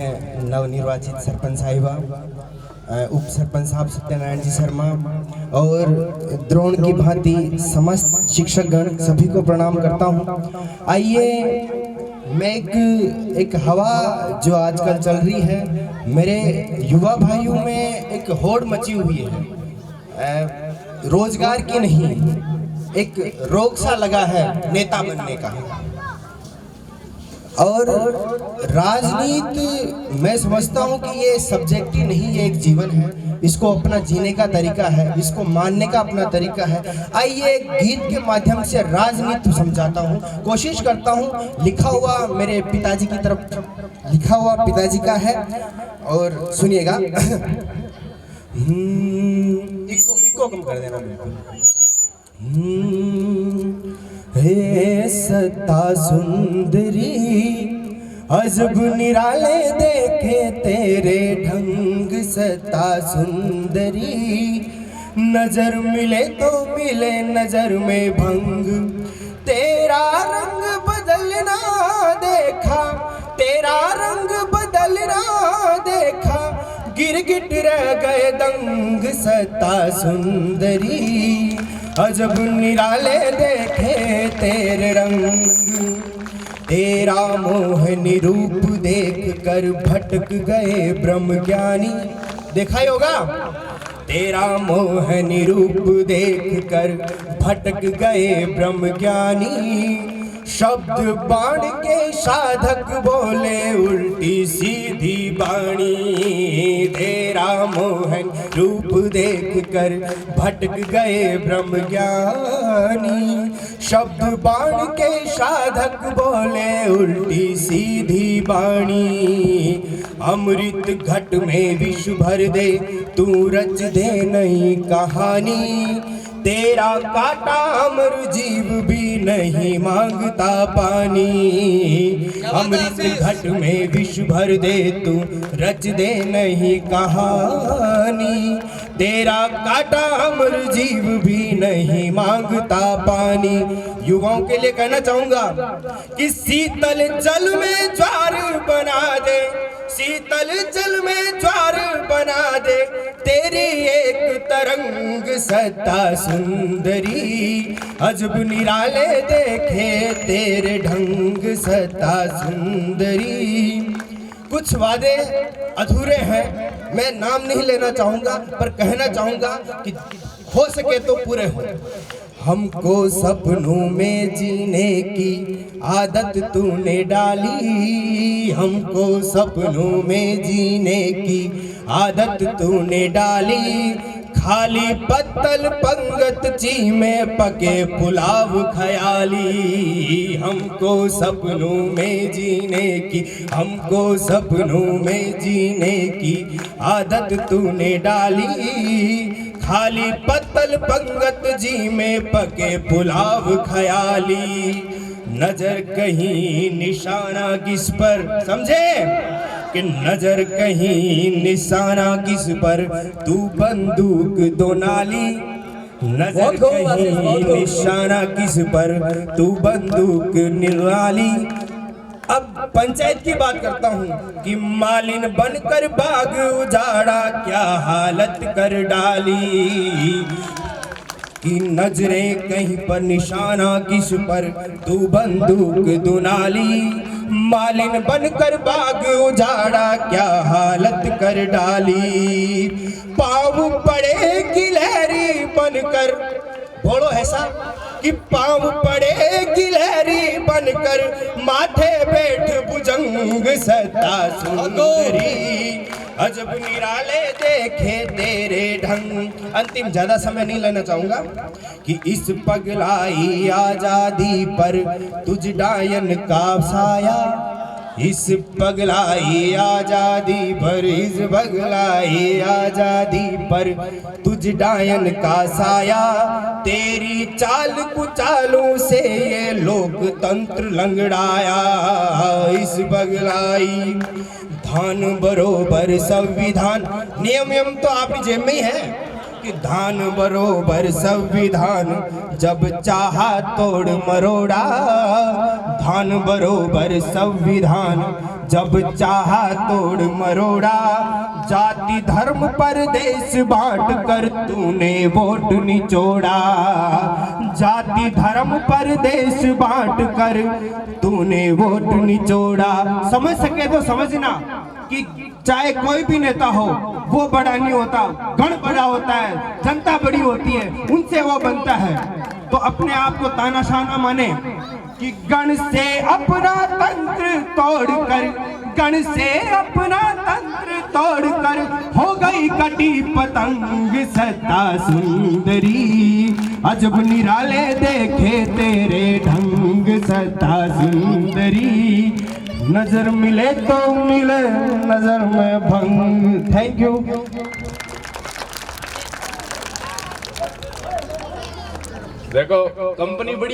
नवनिर्वाचित सरपंच साहिबा, उप सरपंच साहब सत्यनारायण जी शर्मा और द्रोण की भांति समस्त शिक्षकगण सभी को प्रणाम करता हूँ। आइए मैं एक हवा जो आजकल चल रही है, मेरे युवा भाइयों में एक होड़ मची हुई है, रोजगार की नहीं, एक रोग सा लगा है नेता बनने का। और राजनीति मैं समझता हूँ कि ये सब्जेक्टिव नहीं, ये एक जीवन है, इसको अपना जीने का तरीका है, इसको मानने का अपना तरीका है। आइए एक गीत के माध्यम से राजनीति समझाता हूँ, कोशिश करता हूँ। लिखा हुआ मेरे पिताजी की तरफ लिखा हुआ पिताजी का है और सुनिएगा। इको कम कर देना बिल्कुल। हे सत्ता सुंदरी अजब निराले देखे तेरे ढंग, सत्ता सुंदरी नजर मिले तो मिले नजर में भंग, तेरा रंग बदलना देखा, तेरा रंग बदलना देखा, गिरगिट रह गए दंग, सत्ता सुंदरी अजब निराले देखे तेरे रंग, तेरा मोहनी रूप देख कर भटक गए ब्रह्म ज्ञानी। देखा ही होगा, तेरा मोहनी रूप देख कर भटक गए ब्रह्म ज्ञानी, शब्द बाण के साधक बोले उल्टी सीधी बाणी, तेरा मोहन रूप देख कर भटक गए ब्रह्म ज्ञानी, शब्द बाण के साधक बोले उल्टी सीधी बाणी, अमृत घट में विष भर दे तू रच दे नई कहानी, तेरा काटा अमर जीव भी नहीं मांगता पानी, अमृत घट में विष भर दे तू रच दे नहीं कहानी, तेरा काटा अमर जीव भी नहीं मांगता पानी। युवाओं के लिए कहना चाहूंगा कि शीतल जल में ज्वार बना दे, शीतल जल में ज्वार बना दे, तेरी एक तरंग, सत्ता सुंदरी अजब निराले देखे तेरे ढंग, सत्ता सुंदरी। कुछ वादे अधूरे हैं, मैं नाम नहीं लेना चाहूंगा, पर कहना चाहूंगा कि हो सके तो पूरे हो। हमको सपनों में जीने की आदत तूने डाली, हमको सपनों में जीने की आदत तूने डाली, खाली पत्तल पंगत ची में पके पुलाव खयाली, हमको सपनों में जीने की, हमको सपनों में जीने की आदत तूने डाली, खाली पत्तल पंगत जी में पके पुलाव खयाली, नजर कहीं निशाना किस पर, समझे कि नजर कहीं निशाना किस पर, तू बंदूक दो नाली, नजर कहीं निशाना किस पर, तू बंदूक निराली। अब पंचायत की बात करता हूँ कि मालिन बनकर बाग उजाड़ा क्या हालत कर डाली, कि नजरें कहीं पर निशाना किस पर, तू बंदूक दुनाली, मालिन बनकर बाग उजाड़ा क्या हालत कर डाली, पाँव पड़े गिलहरी बनकर, बोलो ऐसा कि पाँव पड़े गिलहरी बनकर, माथे बैठ भुजंग, सत्ता सुंदरी अजब निराले देखे तेरे ढंग। अंतिम ज्यादा समय नहीं लेना चाहूंगा कि इस पगलाई आजादी पर तुझ डायन का साया, इस पगलाई आजादी पर, इस पगलाई आजादी पर तुझ डायन का साया, तेरी चाल कुचालों से ये लोकतंत्र लंगड़ाया, इस पगलाई धान बरोबर संविधान, नियम तो आपकी जेब में ही है, कि धान बरोबर संविधान जब चाहा तोड़ मरोड़ा, धान बरोबर संविधान जब चाहा तोड़ मरोड़ा, जाति धर्म पर देश बांट कर तूने वोट निचोड़ा, जाति धर्म पर देश बांट कर तूने वोट निचोड़ा। समझ सके तो समझना कि चाहे कोई भी नेता हो वो बड़ा नहीं होता, गण बड़ा होता है, जनता बड़ी होती है, उनसे वो बनता है। तो अपने आप को तानाशाह न माने कि गण से अपना तंत्र तोड़कर, गण से अपना तंत्र तोड़कर हो गई कटी पतंग सत्ता सुंदरी, अजब निराले देखे तेरे ढंग सत्ता सुंदरी, नजर मिले तो मिले नजर में भंग। Thank you. देखो कंपनी बढ़िया